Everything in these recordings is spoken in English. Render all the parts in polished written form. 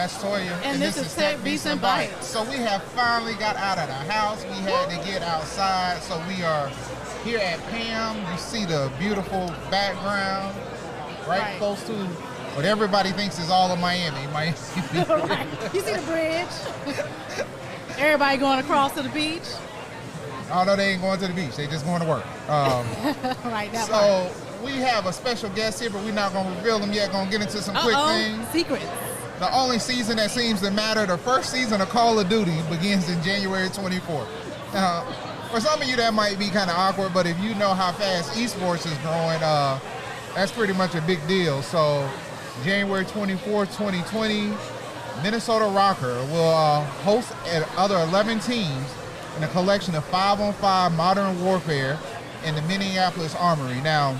guys, Toya. And this is Tech Beats and Bytes. So we have finally got out of the house. We had to get outside. So we are here at Pam. You see the beautiful background right close to what everybody thinks is all of Miami. Right. You see the bridge? Everybody going across to the beach? Oh, no, they ain't going to the beach. They just going to work. Right, that so part. We have a special guest here, but we're not going to reveal them yet. Going to get into some quick things. Secrets. The only season that seems to matter, the first season of Call of Duty begins in January 24th. Now, for some of you that might be kind of awkward, but if you know how fast esports is growing, that's pretty much a big deal. So January 24th, 2020, Minnesota Rocker will host other 11 teams in a collection of 5-on-5 Modern Warfare in the Minneapolis Armory. Now,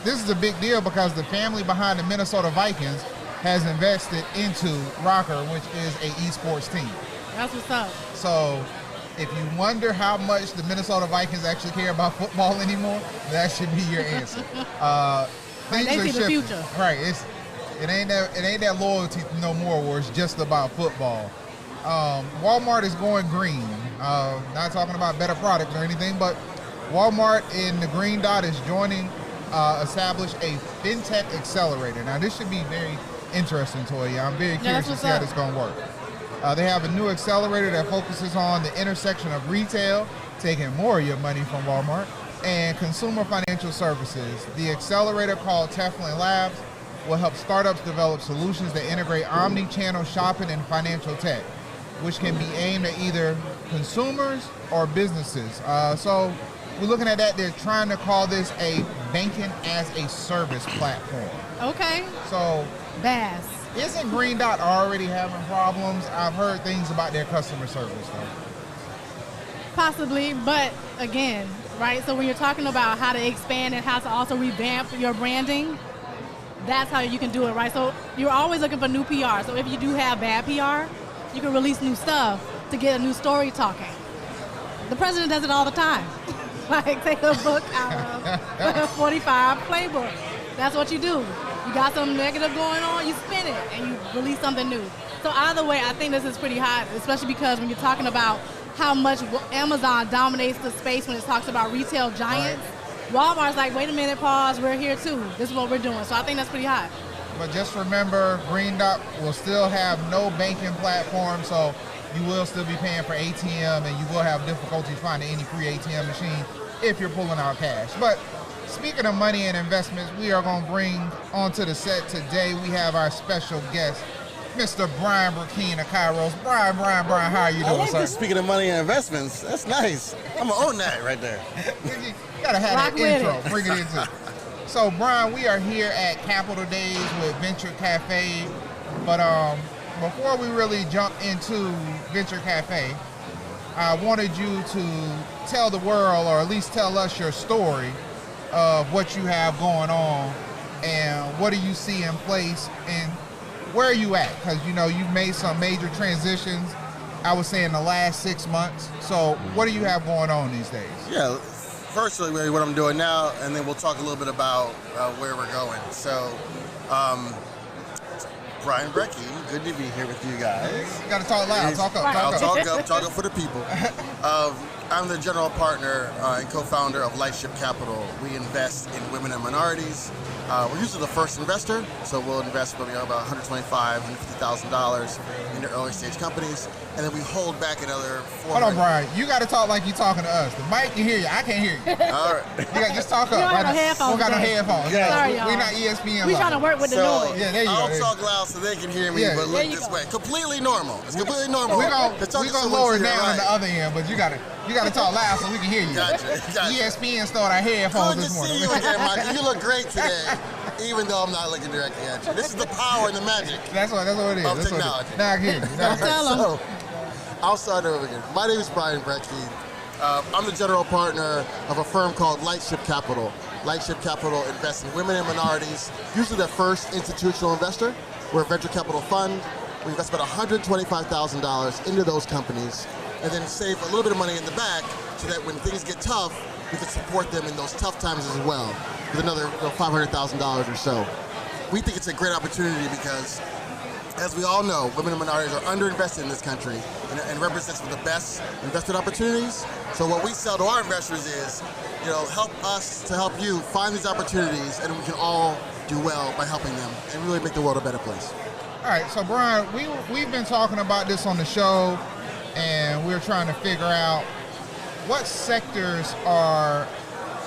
this is a big deal because the family behind the Minnesota Vikings has invested into Rocker, which is a esports team. That's what's up. So if you wonder how much the Minnesota Vikings actually care about football anymore, that should be your answer. They see the future. Right. It ain't that loyalty no more where it's just about football. Walmart is going green. Not talking about better products or anything, but Walmart in the green dot is joining establish a fintech accelerator. Now this should be very interesting, Toya. I'm very curious to see how this is going to work. They have a new accelerator that focuses on the intersection of retail, taking more of your money from Walmart, and consumer financial services. The accelerator, called Teflon Labs, will help startups develop solutions that integrate omni-channel shopping and financial tech, which can be aimed at either consumers or businesses. So we're looking at that. They're trying to call this a banking as a service platform. Okay. So BaaS. Isn't Green Dot already having problems? I've heard things about their customer service though. Possibly, but again, right? So when you're talking about how to expand and how to also revamp your branding, that's how you can do it, right? So you're always looking for new PR. So if you do have bad PR, you can release new stuff to get a new story talking. The president does it all the time. Like take a book out of 45 playbook. That's what you do. You got something negative going on, you spin it and you release something new. So either way, I think this is pretty hot, especially because when you're talking about how much Amazon dominates the space when it talks about retail giants, Walmart's like, wait a minute, pause, we're here too. This is what we're doing. So I think that's pretty hot. But just remember, Green Dot will still have no banking platform, so you will still be paying for ATM and you will have difficulty finding any free ATM machine if you're pulling out cash. But speaking of money and investments, we are going to bring onto the set today, we have our special guest, Mr. Brian Burkeen of Kairos. Brian, how are you doing, sir? Speaking of money and investments, that's nice. I'm going to own that right there. You got to have that intro. Bring it into it. So, Brian, we are here at Capital Days with Venture Cafe. But before we really jump into Venture Cafe, I wanted you to tell the world, or at least tell us your story of what you have going on and what do you see in place and where are you at? Because, you know, you've made some major transitions, I would say, in the last 6 months. So what do you have going on these days? Yeah, firstly, what I'm doing now, and then we'll talk a little bit about where we're going. So, Brian Brecky, good to be here with you guys. You got to talk loud. Talk up. I'll talk up for the people. I'm the general partner and co-founder of Lightship Capital. We invest in women and minorities. We're usually the first investor, so we'll invest about $125,000, $150,000 into early stage companies, and then we hold back another $400,000. Hold on, Brian. You got to talk like you're talking to us. The mic can hear you. I can't hear you. All right. You got just talk up. We don't have no headphones. We got no headphones. Yeah. Sorry, y'all. We're not ESPN. We're trying to work with the noise. Yeah, there you I'll go. talk loud so they can hear me, but look this way. Completely normal. It's completely normal. We're gonna lower it down on the other end, but you gotta talk loud so we can hear you. Gotcha. ESPN stole our headphones Good to this morning. see you again, Michael. You look great today, even though I'm not looking directly at you. This is the power and the magic That's what it is. of That's technology. Now I hear you. So, I'll start over again. My name is Brian Brecky. I'm the general partner of a firm called Lightship Capital. Lightship Capital invests in women and minorities, usually their first institutional investor. We're a venture capital fund. We invest about $125,000 into those companies and then save a little bit of money in the back so that when things get tough, we can support them in those tough times as well with another $500,000 or so. We think it's a great opportunity because as we all know, women and minorities are underinvested in this country and represents the best investment opportunities. So what we sell to our investors is, help us to help you find these opportunities, and we can all do well by helping them and really make the world a better place. All right, so Brian, we've been talking about this on the show, and we're trying to figure out what sectors are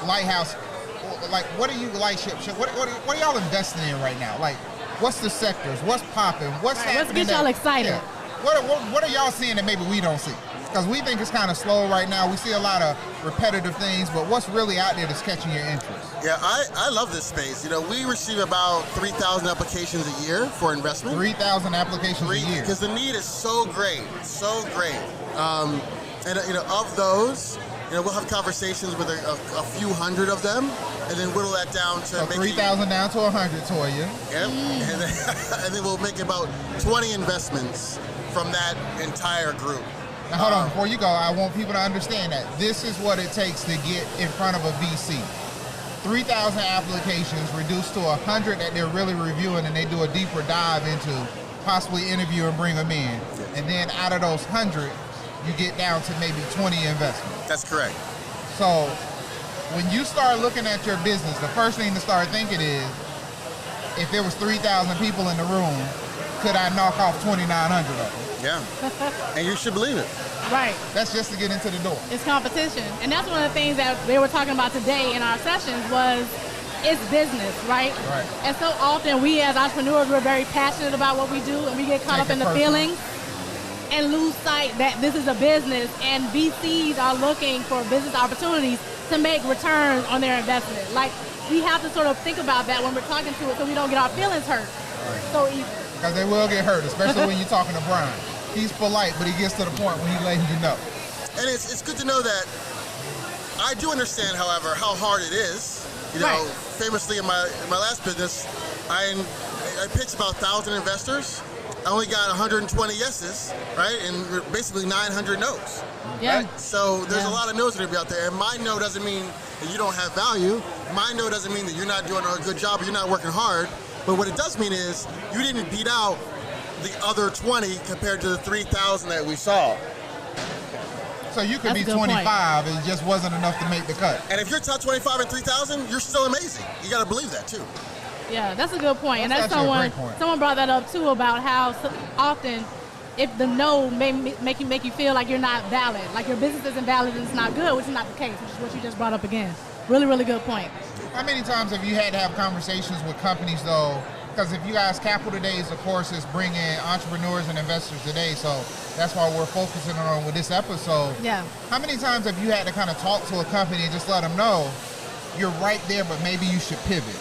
Lighthouse, like what are you Lightship? What are y'all investing in right now? Like, what's the sectors? What's popping? What's happening? Let's get y'all excited. Yeah. What are y'all seeing that maybe we don't see? Because we think it's kind of slow right now. We see a lot of repetitive things, but what's really out there that's catching your interest? Yeah, I love this space. We receive about 3,000 applications a year for investment. 3,000 applications a year. Because the need is so great, so great. Of those, we'll have conversations with a few hundred of them, and then whittle that down to so 3,000 down to 100, Toya. Yep. And then we'll make about 20 investments from that entire group. Now hold on, before you go, I want people to understand that this is what it takes to get in front of a VC. 3,000 applications reduced to 100 that they're really reviewing, and they do a deeper dive into possibly interview and bring them in. And then out of those 100, you get down to maybe 20 investments. That's correct. So when you start looking at your business, the first thing to start thinking is, if there was 3,000 people in the room, could I knock off 2,900 of them? Yeah, and you should believe it. Right. That's just to get into the door. It's competition. And that's one of the things that they were talking about today in our sessions was it's business, right? Right. And so often we as entrepreneurs, we're very passionate about what we do, and we get caught up in the feelings and lose sight that this is a business, and VCs are looking for business opportunities to make returns on their investment. Like, we have to sort of think about that when we're talking to it so we don't get our feelings hurt so easily. Because they will get hurt, especially when you're talking to Brian. He's polite, but he gets to the point when he's letting you know. And it's good to know that I do understand, however, how hard it is. Famously in my last business, I pitched about 1,000 investors. I only got 120 yeses, right? And basically 900 no's. Yeah. Right? So there's a lot of no's that are out there. And my no doesn't mean that you don't have value. My no doesn't mean that you're not doing a good job or you're not working hard. But what it does mean is you didn't beat out the other 20 compared to the 3,000 that we saw. So you could be 25, it just wasn't enough to make the cut. And if you're top 25 and 3,000, you're still amazing. You got to believe that too. Yeah, that's a good point. And that's someone brought that up too, about how often if the no may make you feel like you're not valid, like your business isn't valid and it's not good, which is not the case, which is what you just brought up again. Really, really good point. How many times have you had to have conversations with companies though? Because if you guys, Capital Days, of course, is bringing entrepreneurs and investors today, so that's why we're focusing on with this episode. Yeah. How many times have you had to kind of talk to a company and just let them know you're right there, but maybe you should pivot?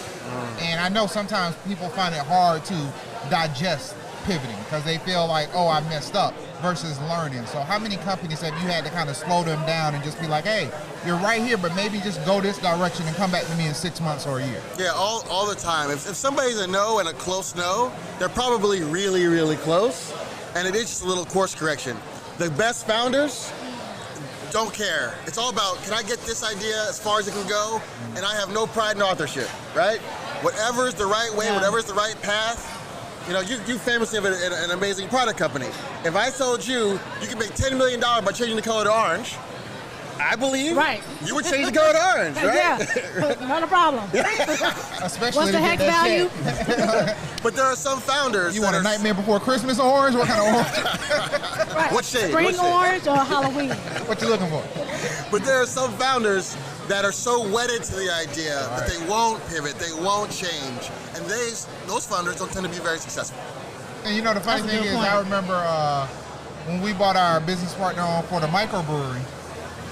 And I know sometimes people find it hard to digest pivoting because they feel like, oh, I messed up, versus learning. So how many companies have you had to kind of slow them down and just be like, hey, you're right here, but maybe just go this direction and come back to me in 6 months or a year? Yeah, all the time. If somebody's a no and a close no, they're probably really, really close, and it is just a little course correction. The best founders don't care. It's all about, can I get this idea as far as it can go? And I have no pride in authorship, right? Whatever is the right way, whatever is the right path. You famously have an amazing product company. If I told you you could make $10 million by changing the color to orange, I believe you would change the color to orange, right? Yeah, not a problem. Especially what's the hex value? But there are some founders. You want a Nightmare Before Christmas orange? What kind of orange? Right. What shade? Spring orange or Halloween? What you looking for? But there are some founders that are so wedded to the idea that they won't pivot, they won't change, and those founders don't tend to be very successful. And the funny thing is, I remember when we bought our business partner on for the microbrewery,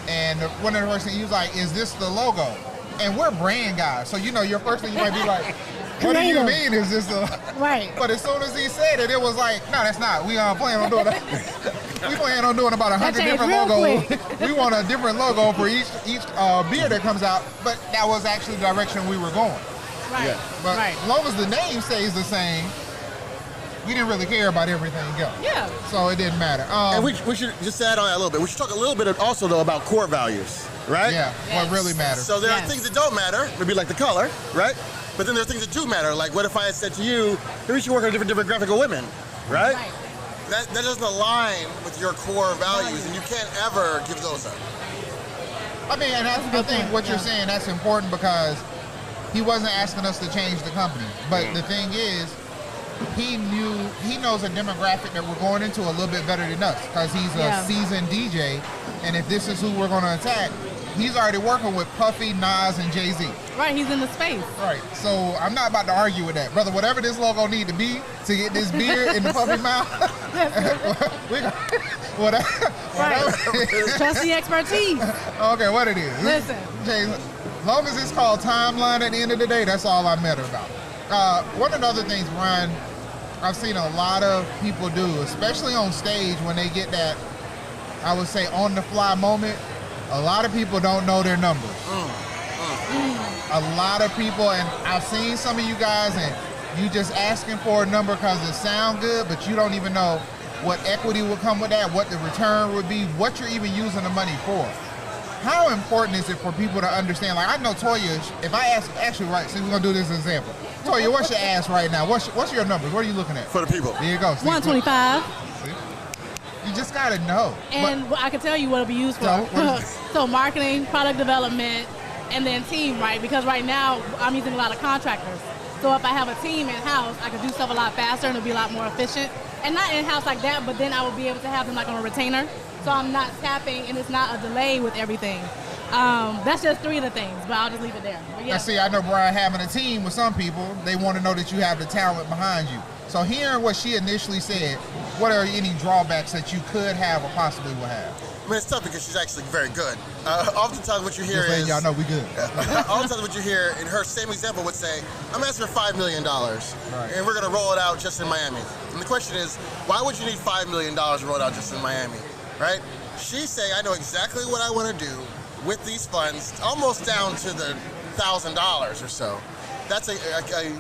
and one of the first things he was like, "Is this the logo?" And we're brand guys, so your first thing you might be like, "What do you mean? Is this the?" Right. But as soon as he said it, it was like, "No, that's not. We plan on doing that. We plan on doing about 100 different logos. We want a different logo for each beer that comes out." But that was actually the direction we were going. Right. Yeah. But as long as the name stays the same, we didn't really care about everything else. Yeah. So it didn't matter. And we should just add on that a little bit. We should talk a little bit also, though, about core values, right? Yeah, what really matters. So there are things that don't matter, maybe like the color, right? But then there are things that do matter. Like, what if I had said to you, maybe we should work on a different demographic of women? right? That doesn't align with your core values, and you can't ever give those up. I mean, and I think what you're saying, that's important because he wasn't asking us to change the company. But the thing is, he knows a demographic that we're going into a little bit better than us because he's a seasoned DJ. And if this is who we're going to attack, he's already working with Puffy, Nas, and Jay-Z. Right, he's in the space. Right, so I'm not about to argue with that. Brother, whatever this logo need to be to get this beer in the Puffy mouth, whatever. Trust the expertise. Okay, what it is. Listen. As long as it's called Timeline at the end of the day, that's all I matter about. One of the other things, Brian, I've seen a lot of people do, especially on stage when they get that, I would say, on-the-fly moment, a lot of people don't know their numbers. A lot of people, and I've seen some of you guys, and you just asking for a number because it sounds good, but you don't even know what equity will come with that, what the return would be, what you're even using the money for. How important is it for people to understand? Like, I know Toya, if I ask, actually, right, see, we're going to do this as an example. Toya, what's your ask right now? What's your numbers? What are you looking at? For the people. There you go. See, 125. See? You just got to know. And I can tell you what it'll be used for. So marketing, product development, and then team, right? Because right now, I'm using a lot of contractors. So if I have a team in-house, I can do stuff a lot faster and it'll be a lot more efficient. And not in-house like that, but then I will be able to have them like on a retainer. So I'm not tapping, and it's not a delay with everything. That's just 3 of the things, but I'll just leave it there. But yeah. Now, see, I know, Brian, having a team with some people, they want to know that you have the talent behind you. So hearing what she initially said, what are any drawbacks that you could have or possibly will have? I mean, it's tough because she's actually very good. Oftentimes what you hear is... y'all know we good. Oftentimes what you hear in her same example would say, I'm asking for $5 million, and we're going to roll it out just in Miami. And the question is, why would you need $5 million to roll it out just in Miami, right? She's saying, I know exactly what I want to do with these funds, almost down to the $1,000 or so. That's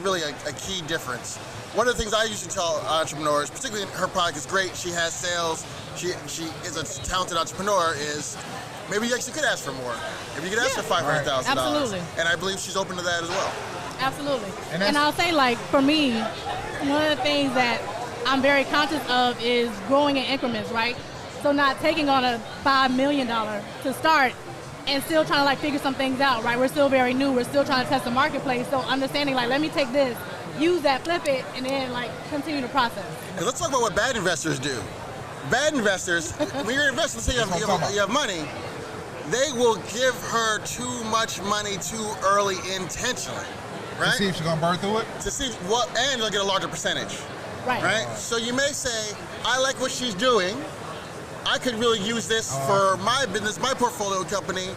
really a key difference. One of the things I usually tell entrepreneurs, particularly her product is great, she has sales, she is a talented entrepreneur, is maybe you actually could ask for more. If you could ask for $500,000. Absolutely. And I believe she's open to that as well. Absolutely. And I'll say, like, for me, one of the things that I'm very conscious of is growing in increments, right? So not taking on a $5 million to start and still trying to like figure some things out, right? We're still very new. We're still trying to test the marketplace. So understanding, like, let me take this, use that, flip it, and then like continue the process. And let's talk about what bad investors do. Bad investors, when you're investing, say you have money, they will give her too much money too early intentionally, right? To see if she's gonna burn through it? To see what, and they'll get a larger percentage. Right? So you may say, I like what she's doing. I could really use this for my business, my portfolio company,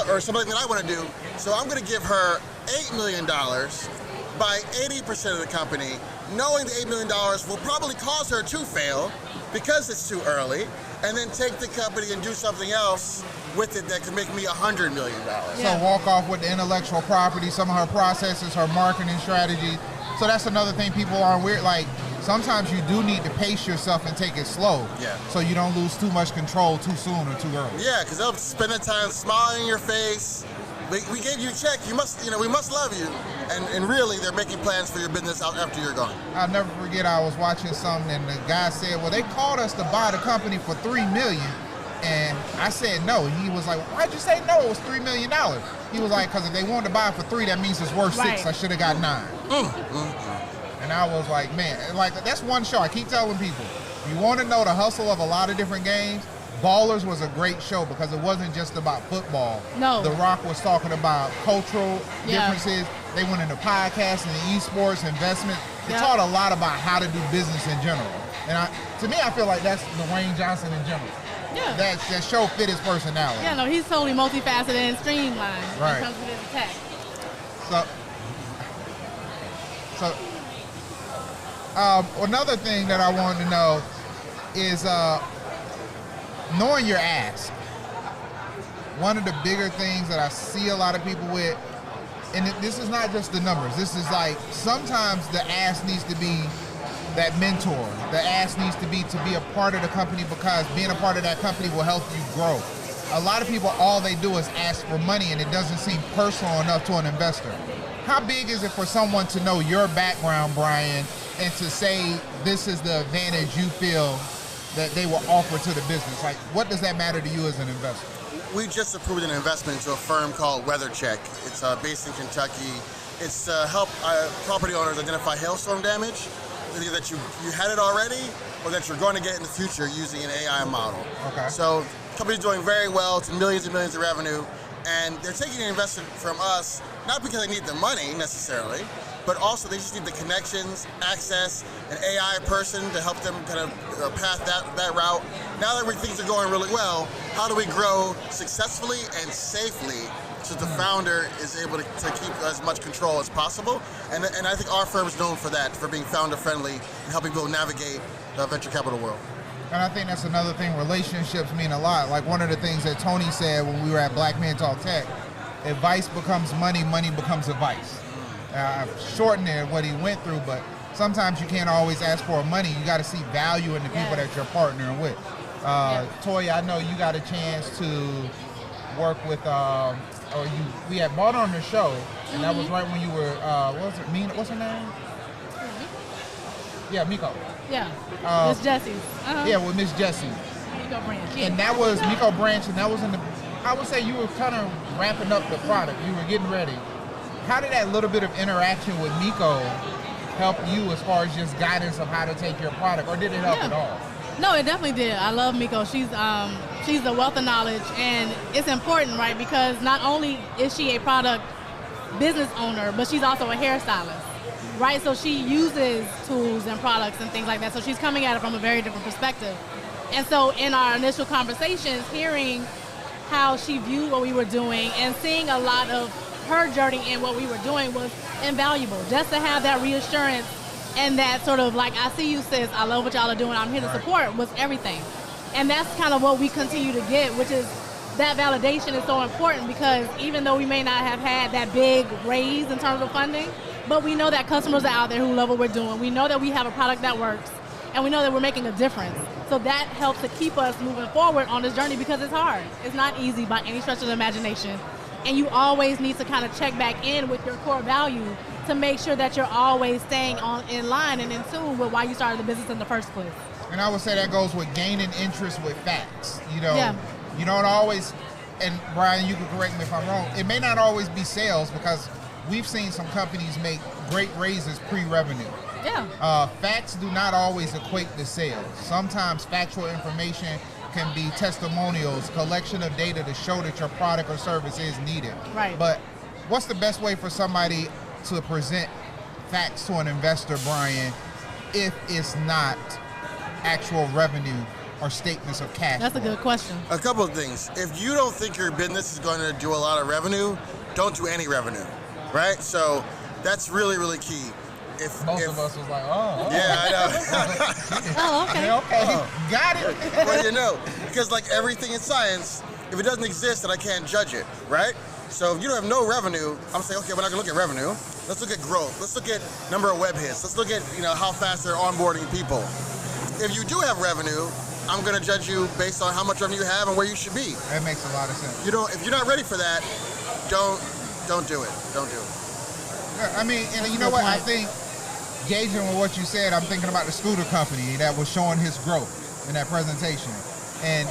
or something that I want to do. So I'm going to give her $8 million, buy 80% of the company, knowing the $8 million will probably cause her to fail because it's too early, and then take the company and do something else with it that could make me $100 million. So walk off with the intellectual property, some of her processes, her marketing strategy. So that's another thing people aren't weird. Like, sometimes you do need to pace yourself and take it slow. So you don't lose too much control too soon or too early. Yeah, because they'll spend the time smiling in your face. We gave you a check. You must, we must love you. And really, they're making plans for your business out after you're gone. I'll never forget, I was watching something and the guy said, well, they called us to buy the company for $3 million. And I said no. He was like, why'd you say no? It was $3 million. He was like, because if they wanted to buy it for 3, that means it's worth 6. I should have got 9. And I was like, man, like, that's one show. I keep telling people, you want to know the hustle of a lot of different games, Ballers was a great show because it wasn't just about football. No. The Rock was talking about cultural differences. They went into podcasting and esports, investment. It taught a lot about how to do business in general. And to me, I feel like that's Dwayne Johnson in general. Yeah. That show fit his personality. Yeah, no, he's totally multifaceted and streamlined when it comes to his tech. So another thing that I wanted to know is knowing your ask. One of the bigger things that I see a lot of people with, and this is not just the numbers, this is like sometimes the ask needs to be that mentor. The ask needs to be a part of the company because being a part of that company will help you grow. A lot of people, all they do is ask for money and it doesn't seem personal enough to an investor. How big is it for someone to know your background, Brian, and to say this is the advantage you feel that they will offer to the business? Like, what does that matter to you as an investor? We just approved an investment into a firm called WeatherCheck. It's based in Kentucky. It's to help property owners identify hailstorm damage, either that you had it already or that you're going to get in the future using an AI model. Okay. So the company's doing very well. It's millions and millions of revenue. And they're taking an investment from us, not because they need the money necessarily, but also they just need the connections, access, an AI person to help them kind of path that route. Now that things are going really well, how do we grow successfully and safely so the founder is able to keep as much control as possible? And I think our firm is known for that, for being founder friendly and helping people navigate the venture capital world. And I think that's another thing, relationships mean a lot. Like one of the things that Tony said when we were at Black Men Talk Tech, advice becomes money, money becomes advice. I've shortened it what he went through, but sometimes you can't always ask for money. You got to see value in the people that you're partnering with. Toya, I know you got a chance to work with, we had bought on the show, and that was right when you were, what was it, Mina, what's her name? Yeah, Miko. Yeah, Miss Jessie. Yeah, with Miss Jessie. Miko Branch. Yeah. And that was Miko Branch, and that was in the, I would say you were kind of wrapping up the product. You were getting ready. How did that little bit of interaction with Miko help you as far as just guidance of how to take your product, or did it help at all? No, it definitely did. I love Miko. She's a wealth of knowledge, and it's important, right? Because not only is she a product business owner, but she's also a hairstylist, right? So she uses tools and products and things like that. So she's coming at it from a very different perspective. And so in our initial conversations, hearing how she viewed what we were doing and seeing a lot of her journey in what we were doing was invaluable. Just to have that reassurance and that sort of like, I see you, sis, I love what y'all are doing, I'm here to support, was everything. And that's kind of what we continue to get, which is that validation is so important, because even though we may not have had that big raise in terms of funding, but we know that customers are out there who love what we're doing. We know that we have a product that works, and we know that we're making a difference. So that helps to keep us moving forward on this journey, because it's hard. It's not easy by any stretch of the imagination. And you always need to kind of check back in with your core value to make sure that you're always staying in line and in tune with why you started the business in the first place. And I would say that goes with gaining interest with facts. You know, you don't always, and Brian, you can correct me if I'm wrong, it may not always be sales, because we've seen some companies make great raises pre-revenue. Yeah. Facts do not always equate to sales. Sometimes factual information can be testimonials, collection of data to show that your product or service is needed. Right. But what's the best way for somebody to present facts to an investor, Brian, if it's not actual revenue or statements of cash That's flow? a good question. A couple of things. If you don't think your business is going to do a lot of revenue, don't do any revenue, right? So that's really, really key. Most of us was like, oh. Yeah, I know. Oh, okay. Okay, got it. Well, you know, because like everything in science, if it doesn't exist, then I can't judge it, right? So if you don't have no revenue, I'm saying, okay, we're not gonna look at revenue. Let's look at growth. Let's look at number of web hits. Let's look at, how fast they're onboarding people. If you do have revenue, I'm gonna judge you based on how much revenue you have and where you should be. That makes a lot of sense. If you're not ready for that, don't do it. Don't do it. Yeah, I mean, and you know what? I think, gauging with what you said, I'm thinking about the scooter company that was showing his growth in that presentation. And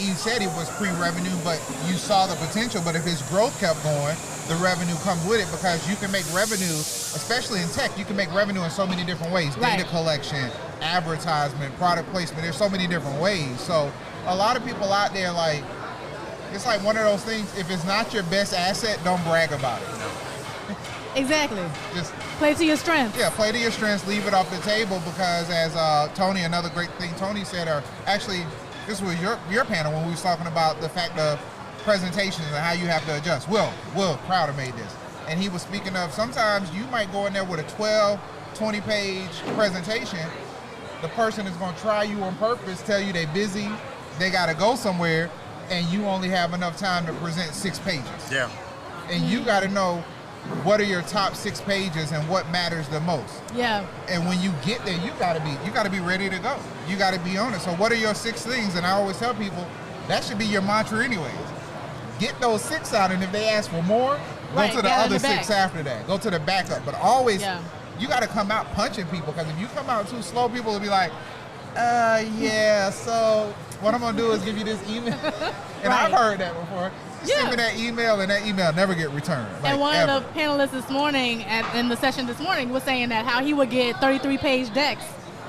he said it was pre-revenue, but you saw the potential. But if his growth kept going, the revenue comes with it, because you can make revenue, especially in tech, you can make revenue in so many different ways. Right. Data collection, advertisement, product placement, there's so many different ways. So a lot of people out there, like, it's like one of those things, if it's not your best asset, don't brag about it. Exactly. Just play to your strengths. Yeah, play to your strengths, leave it off the table, because as Tony, another great thing Tony said, or actually this was your panel when we was talking about the fact of presentations and how you have to adjust. Will Crowder made this. And he was speaking of, sometimes you might go in there with a 12, 20-page presentation. The person is going to try you on purpose, tell you they're busy, they got to go somewhere, and you only have enough time to present 6 pages. Yeah. And you got to know what are your top 6 pages and what matters the most. Yeah. And when you get there, you gotta be ready to go. You gotta be on it. So what are your 6 things? And I always tell people, that should be your mantra anyways. Get those 6 out, and if they ask for more, go to the other 6 after that. Go to the backup. But always you got to come out punching people, because if you come out too slow, people will be like, yeah, so what I'm going to do is give you this email. And I've heard that before. Send me that email, and that email never get returned. Like, and one of the panelists this morning, in the session this morning, was saying that how he would get 33-page decks.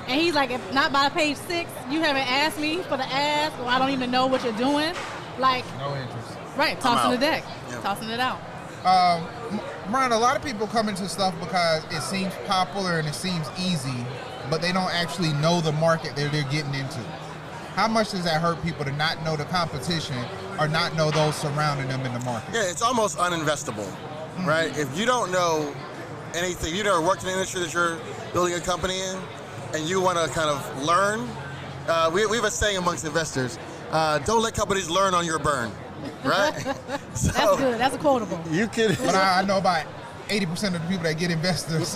And he's like, if not by page 6, you haven't asked me for the ask, or I don't even know what you're doing. Like, no interest. Right, tossing the deck, tossing it out. Brian, a lot of people come into stuff because it seems popular and it seems easy, but they don't actually know the market that they're getting into. How much does that hurt people to not know the competition or not know those surrounding them in the market? Yeah, it's almost uninvestable, right? If you don't know anything, you never worked in the industry that you're building a company in, and you want to kind of learn, we have a saying amongst investors, don't let companies learn on your burn, right? So, that's good, that's a quotable. You can. But I know about 80% of the people that get investments,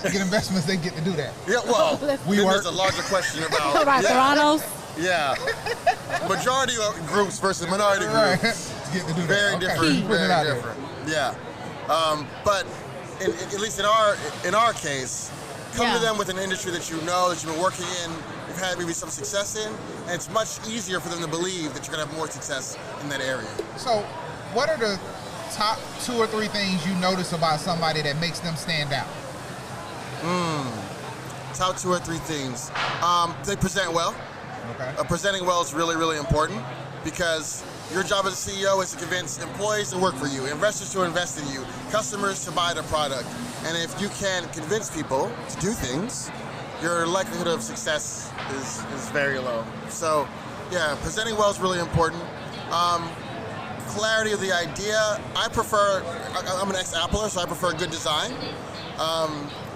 they get to do that. Yeah, well, there's a larger question about. Right, Toronto's. Yeah. Majority groups versus minority groups. Get to do very that. different. Very different. Yeah. But at least in our case, come to them with an industry that you know, that you've been working in, you've had maybe some success in, and it's much easier for them to believe that you're going to have more success in that area. So, what are the top 2 or 3 things you notice about somebody that makes them stand out? Top 2 or 3 things. They present well. Okay. Presenting well is really, really important, because your job as a CEO is to convince employees to work for you, investors to invest in you, customers to buy the product. And if you can convince people to do things, your likelihood of success is very low. So, yeah, presenting well is really important. Clarity of the idea. I'm an ex-Appler, so I prefer good design.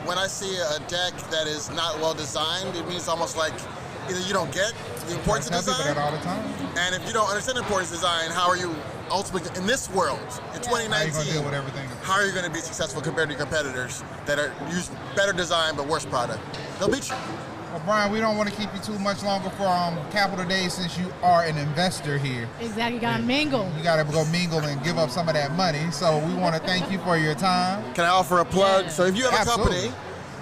When I see a deck that is not well designed, it means almost like either you don't get the importance of design, I tell people that all the time. And if you don't understand the importance of design, how are you ultimately, in this world, in 2019, how are you going to deal with everything? How are you going to be successful compared to your competitors that use better design but worse product? They'll beat you. Well, Brian, we don't want to keep you too much longer for Capital Day, since you are an investor here. Exactly, you got to mingle. You got to go mingle and give up some of that money. So we want to thank you for your time. Can I offer a plug? Yeah. So if you have a company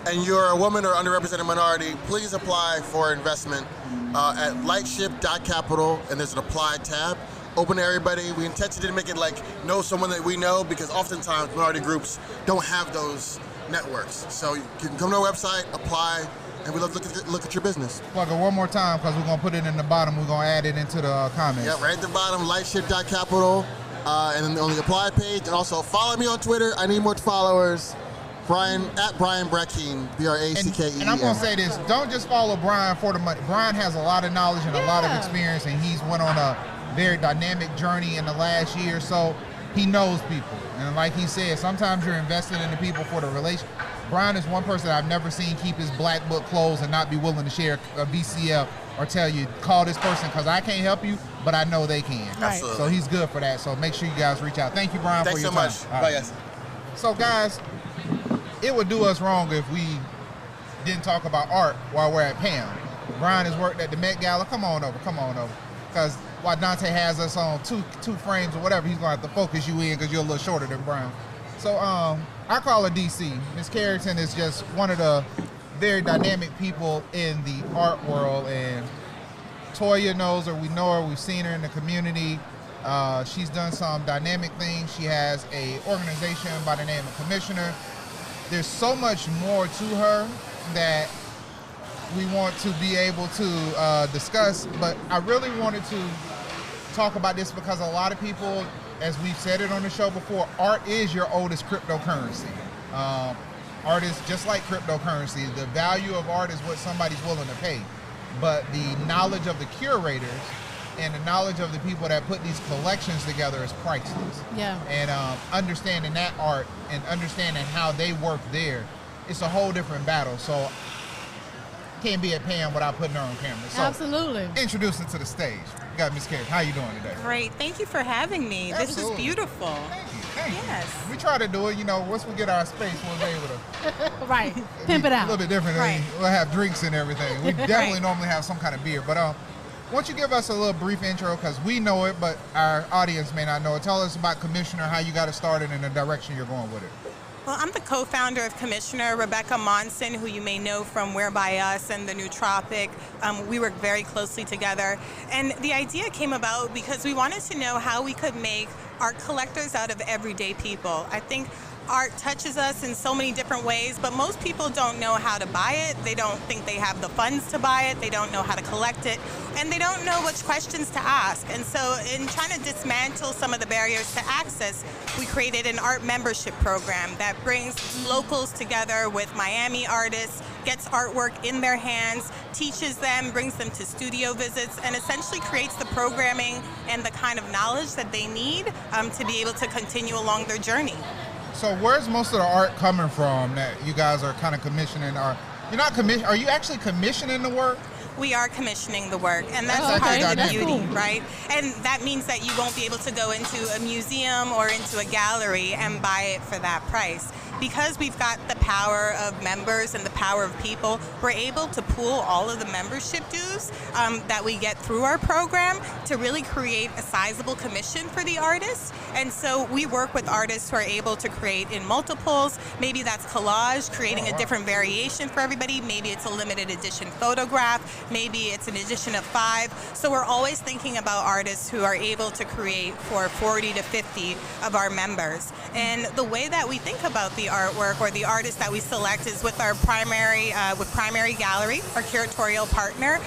and you're a woman or underrepresented minority, please apply for investment at lightship.capital, and there's an apply tab. Open to everybody. We intentionally didn't make it like know someone that we know, because oftentimes minority groups don't have those networks. So you can come to our website, apply, and we'd love to look at your business. Plug it one more time, because we're going to put it in the bottom. We're going to add it into the comments. Yeah, right at the bottom, lightship.capital, and then on the apply page. And also follow me on Twitter. I need more followers. Brian, at Brian Brackeen, Brackeen. And I'm going to say this, don't just follow Brian for the money. Brian has a lot of knowledge and a lot of experience, and he's went on a very dynamic journey in the last year, so he knows people. And like he said, sometimes you're investing in the people for the relation. Brian is one person I've never seen keep his black book closed and not be willing to share a VCF or tell you, call this person, because I can't help you, but I know they can. Right. So he's good for that, so make sure you guys reach out. Thank you, Brian, for your time. Thanks so much. Bye, guys. So guys, it would do us wrong if we didn't talk about art while we're at PAM. Brian has worked at the Met Gala. Come on over. Because while Dante has us on two frames or whatever, he's going to have to focus you in because you're a little shorter than Brian. So I call her DC. Miss Carrington is just one of the very dynamic people in the art world, and Toya knows her. We know her. We've seen her in the community. She's done some dynamic things. She has a organization by the name of Commissioner. There's so much more to her that we want to be able to discuss, but I really wanted to talk about this because a lot of people, as we've said it on the show before, art is your oldest cryptocurrency. Art is just like cryptocurrency. The value of art is what somebody's willing to pay, but the knowledge of the curators and the knowledge of the people that put these collections together is priceless. Yeah. And understanding that art and understanding how they work there, it's a whole different battle. So can't be at PAM without putting her on camera. So absolutely. Introduce her to the stage. We got Miss Carey. How you doing today? Great. Thank you for having me. Absolutely. This is beautiful. Thank you. Yes. We try to do it, once we get our space, we'll be able to right. Pimp it out. A little bit different. Right. We'll have drinks and everything. We definitely normally have some kind of beer. But why don't you give us a little brief intro, because we know it, but our audience may not know it. Tell us about Commissioner, how you got it started, and the direction you're going with it. Well, I'm the co-founder of Commissioner Rebecca Monson, who you may know from Where By Us and The Nootropic. We work very closely together. And the idea came about because we wanted to know how we could make art collectors out of everyday people. I think art touches us in so many different ways, but most people don't know how to buy it. They don't think they have the funds to buy it. They don't know how to collect it, and they don't know which questions to ask. And so in trying to dismantle some of the barriers to access, we created an art membership program that brings locals together with Miami artists, gets artwork in their hands, teaches them, brings them to studio visits, and essentially creates the programming and the kind of knowledge that they need to be able to continue along their journey. So where's most of the art coming from that you guys are kind of commissioning? Are you actually commissioning the work? We are commissioning the work, and that's Okay, part of the that's beauty, cool. right? And that means that you won't be able to go into a museum or into a gallery and buy it for that price. Because we've got the power of members and the power of people, we're able to pool all of the membership dues that we get through our program to really create a sizable commission for the artists. And so we work with artists who are able to create in multiples. Maybe that's collage, creating a different variation for everybody. Maybe it's a limited edition photograph. Maybe it's an edition of 5. So we're always thinking about artists who are able to create for 40 to 50 of our members. And the way that we think about the artwork or the artists that we select is with our primary gallery, our curatorial partner,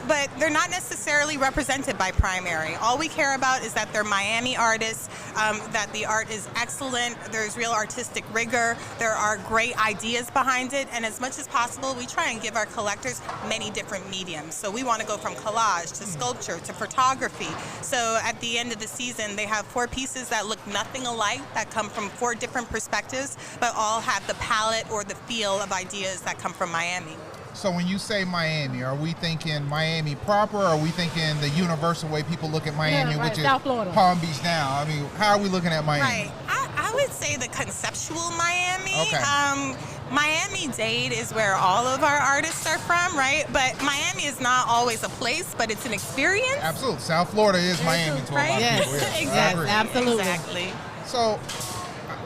but they're not necessarily represented by primary. All we care about is that they're Miami artists, that the art is excellent, there's real artistic rigor, there are great ideas behind it, and as much as possible we try and give our collectors many different mediums. So we want to go from collage to sculpture to photography. So at the end of the season they have 4 pieces that look nothing alike, that come from 4 different perspectives, but all have the palette or the feel of ideas that come from Miami. So when you say Miami, are we thinking Miami proper, or are we thinking the universal way people look at Miami, right, which is South Florida. Palm Beach now? I mean, how are we looking at Miami? Right. I would say the conceptual Miami. Okay. Miami-Dade is where all of our artists are from, right? But Miami is not always a place, but it's an experience. Absolutely. South Florida is Miami to a lot of Yes. people. Yes, I Exactly. agree. Absolutely. Exactly. So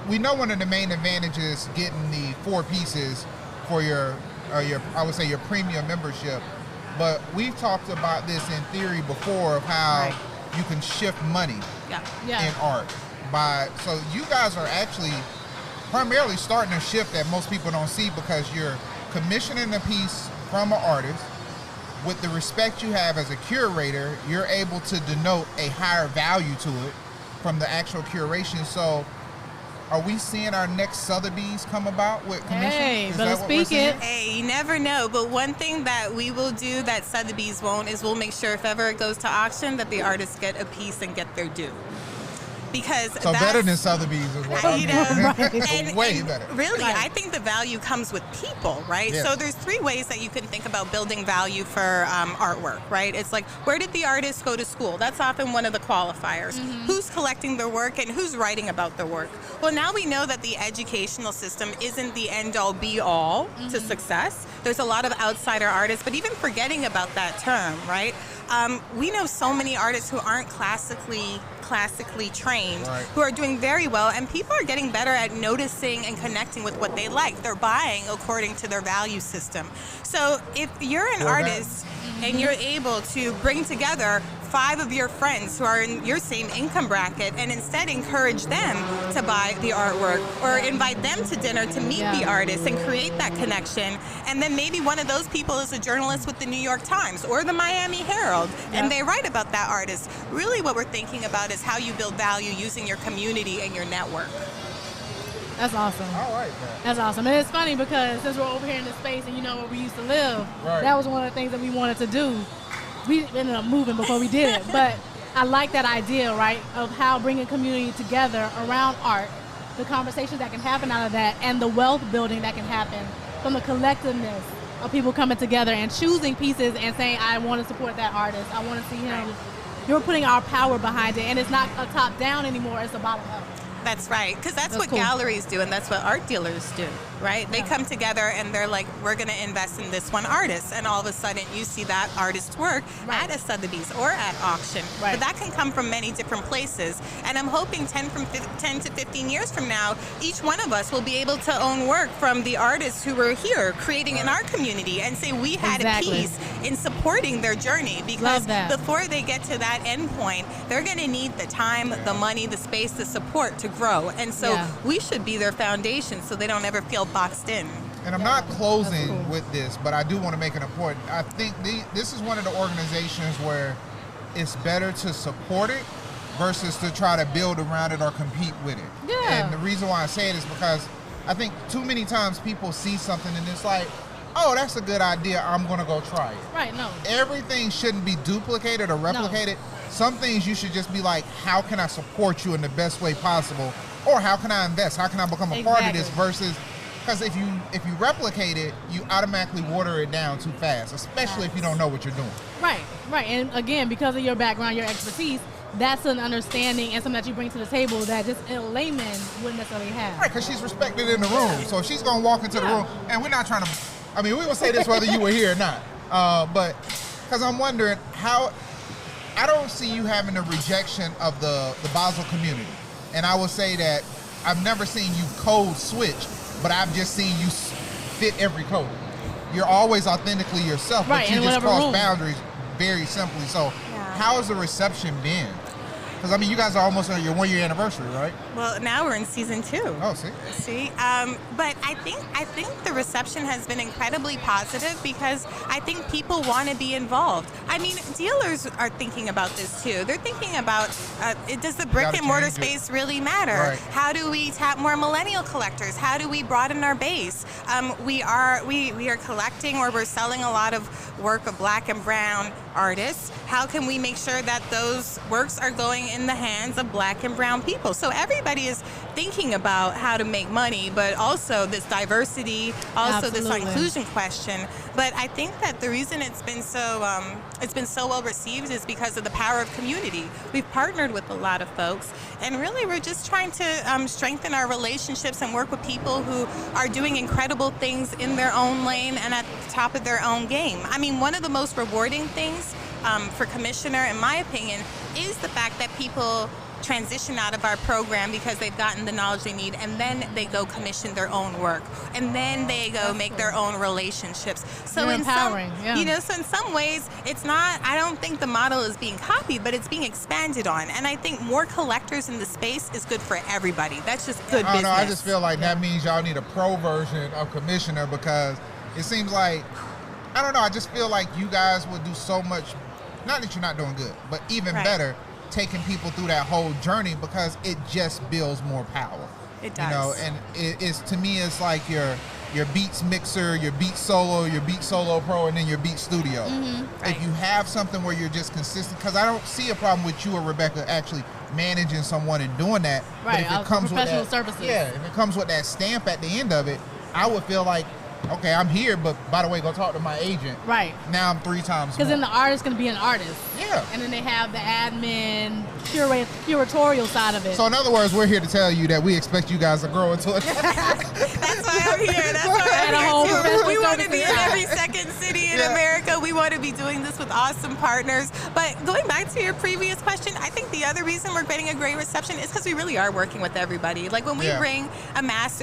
we know one of the main advantages getting the 4 pieces for your I would say your premium membership, but we've talked about this in theory before of how Right. you can shift money Yeah. in art so you guys are actually primarily starting a shift that most people don't see, because you're commissioning a piece from an artist. With the respect you have as a curator, you're able to denote a higher value to it from the actual curation. So are we seeing our next Sotheby's come about with commission? Hey, Is better that what we're speak seeing? it. Hey, you never know, but one thing that we will do that Sotheby's won't is we'll make sure if ever it goes to auction that the artists get a piece and get their due. Because So that's, better than Sotheby's is what you know, Right. way better. Really, Right. I think the value comes with people, right? Yeah. So there's 3 ways that you can think about building value for artwork, right? It's like, where did the artist go to school? That's often one of the qualifiers. Who's collecting their work and who's writing about their work? Well, now we know that the educational system isn't the end-all be-all to success. There's a lot of outsider artists, but even forgetting about that term, right? We know so many artists who aren't classically trained, Right. who are doing very well, and people are getting better at noticing and connecting with what they like. They're buying according to their value system. So if you're an artist and you're able to bring together 5 of your friends who are in your same income bracket and instead encourage them to buy the artwork or invite them to dinner to meet the artist and create that connection, and then maybe one of those people is a journalist with the New York Times or the Miami Herald and they write about that artist. Really what we're thinking about is how you build value using your community and your network. That's awesome. I like that. That's awesome. And it's funny because since we're over here in this space and you know where we used to live, Right. that was one of the things that we wanted to do. We ended up moving before we did it. But I like that idea, right, of how bringing community together around art, the conversations that can happen out of that, and the wealth building that can happen from the collectiveness of people coming together and choosing pieces and saying, I want to support that artist. I want to see him. You're putting our power behind it, and it's not a top down anymore, it's a bottom up. That's right, because that's what cool. galleries do, and that's what art dealers do, right? They come together and they're like, we're going to invest in this one artist, and all of a sudden you see that artist's work at a Sotheby's or at auction. But that can come from many different places, and I'm hoping 10 to 15 years from now, each one of us will be able to own work from the artists who were here creating in our community and say we had a piece in supporting their journey, because before they get to that end point, they're going to need the time, the money, the space, the support to grow. And so we should be their foundation so they don't ever feel boxed in. And I'm not closing with this, but I do want to make an important. I think this is one of the organizations where it's better to support it versus to try to build around it or compete with it. Yeah. And the reason why I say it is because I think too many times people see something and it's like, oh, that's a good idea, I'm going to go try it. Right, no. Everything shouldn't be duplicated or replicated. No. Some things you should just be like, how can I support you in the best way possible? Or how can I invest? How can I become a part of this? Versus, because if you replicate it, you automatically water it down too fast, especially if you don't know what you're doing. Right. And again, because of your background, your expertise, that's an understanding and something that you bring to the table that just a layman wouldn't necessarily have. Right, because she's respected in the room. So if she's going to walk into the room, and we're not trying to, I mean, we will say this whether you were here or not, but because I'm wondering how, I don't see you having a rejection of the Basel community. And I will say that I've never seen you code switch, but I've just seen you fit every code. You're always authentically yourself, but you just cross boundaries very simply. So how has the reception been? Because, I mean, you guys are almost on your 1 year anniversary, right? Well, now we're in season 2. Oh, see? But I think the reception has been incredibly positive because I think people want to be involved. I mean, dealers are thinking about this too. They're thinking about, does the brick and mortar space really matter? Right. How do we tap more millennial collectors? How do we broaden our base? We are collecting, or we're selling a lot of work of Black and brown artists. How can we make sure that those works are going in the hands of Black and brown people? So everybody is thinking about how to make money, but also this diversity, also this inclusion question. But I think that the reason it's been so well received is because of the power of community. We've partnered with a lot of folks, and really we're just trying to strengthen our relationships and work with people who are doing incredible things in their own lane and at the top of their own game. I mean, one of the most rewarding things for Commissioner, in my opinion, is the fact that people transition out of our program because they've gotten the knowledge they need, and then they go commission their own work, and then they go make their own relationships. So in empowering, so in some ways, it's not, I don't think the model is being copied, but it's being expanded on. And I think more collectors in the space is good for everybody. That's just good business. I just feel like that means y'all need a pro version of Commissioner, because it seems like, I don't know, I just feel like you guys would do so much, not that you're not doing good, but even better, taking people through that whole journey, because it just builds more power. It does. You know, and it's, to me, it's like your Beats mixer, your Beats Solo, your Beats Solo Pro, and then your Beats Studio. If you have something where you're just consistent, because I don't see a problem with you or Rebecca actually managing someone and doing that. Right, but if it comes with that, services. Yeah, if it comes with that stamp at the end of it, I would feel like, okay, I'm here, but by the way, go talk to my agent. Right. Now I'm 3 times more. Because then the artist can be an artist. Yeah. And then they have the admin, curatorial side of it. So in other words, we're here to tell you that we expect you guys to grow into it. That's why I'm here. That's why I'm here too. We want to be in every second city in America. We want to be doing this with awesome partners. But going back to your previous question, I think the other reason we're getting a great reception is because we really are working with everybody. Like when we bring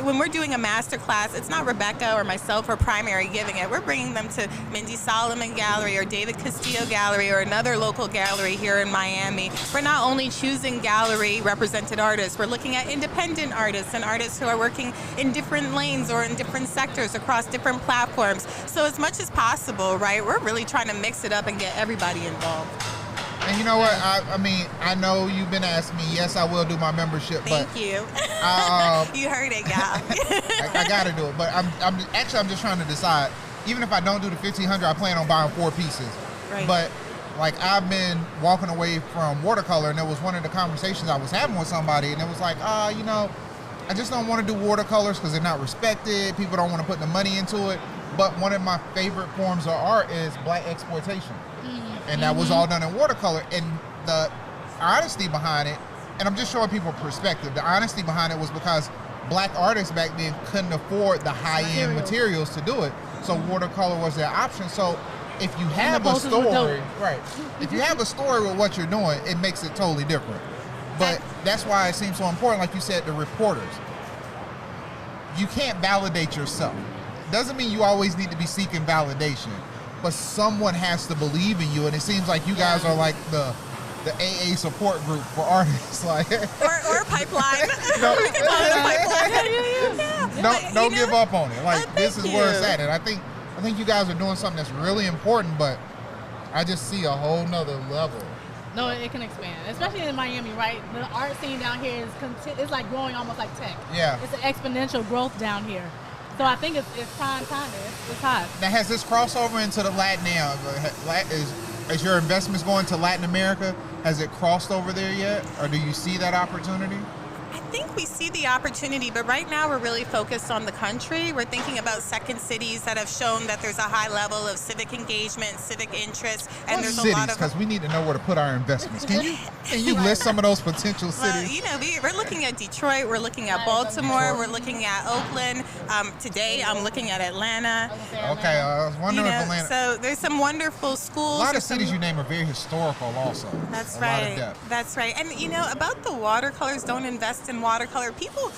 when we're doing a master class, it's not Rebecca or myself or Primary giving it. We're bringing them to Mindy Solomon Gallery or David Castillo Gallery or another local gallery here in Miami. We're not only choosing gallery represented artists, we're looking at independent artists and artists who are working in different lanes or in different sectors across different platforms. So as much as possible, right, we're really trying to mix it up and get everybody involved. And you know what? I mean, I know you've been asking me. Yes, I will do my membership. Thank you. You heard it, gal. I got to do it. But I'm just trying to decide. Even if I don't do the 1,500, I plan on buying 4 pieces. Right. But like, I've been walking away from watercolor, and there was one of the conversations I was having with somebody, and it was like, you know, I just don't want to do watercolors because they're not respected. People don't want to put the money into it. But one of my favorite forms of art is Black exploitation. And that was all done in watercolor, and the honesty behind it, and I'm just showing people perspective. The honesty behind it was because black artists back then couldn't afford the high-end materials to do it, so watercolor was their option. So if you have a story, right? If you have a story with what you're doing, it makes it totally different. But that's why it seems so important, like you said, the reporters. You can't validate yourself. Doesn't mean you always need to be seeking validation, but someone has to believe in you, and it seems like you guys are like the AA support group for artists, like or pipeline. No, We can call it a pipeline. Yeah. Don't give up on it. Like this is thank where it's you. at, and I think you guys are doing something that's really important. But I just see a whole nother level. No, it can expand, especially in Miami, right? The art scene down here is it's like growing almost like tech. Yeah. It's an exponential growth down here. So I think it's prime time. It's hot. Now, has this crossover into the Latin now? Is your investments going to Latin America? Has it crossed over there yet, or do you see that opportunity? I think we see the opportunity, but right now we're really focused on the country. We're thinking about second cities that have shown that there's a high level of civic engagement, civic interest, and What there's cities? a lot of. Because we need to know where to put our investments. Can you list some of those potential Well, cities? you know, we're looking at Detroit, we're looking at Baltimore, we're looking at Oakland. Today, I'm looking at Atlanta. Okay, I was You wondering if know, Atlanta. so there's some wonderful schools. A lot of there's some- cities you name are very historical, also. That's a lot of right. depth. That's right. And you know about the watercolors, don't invest in watercolor. People,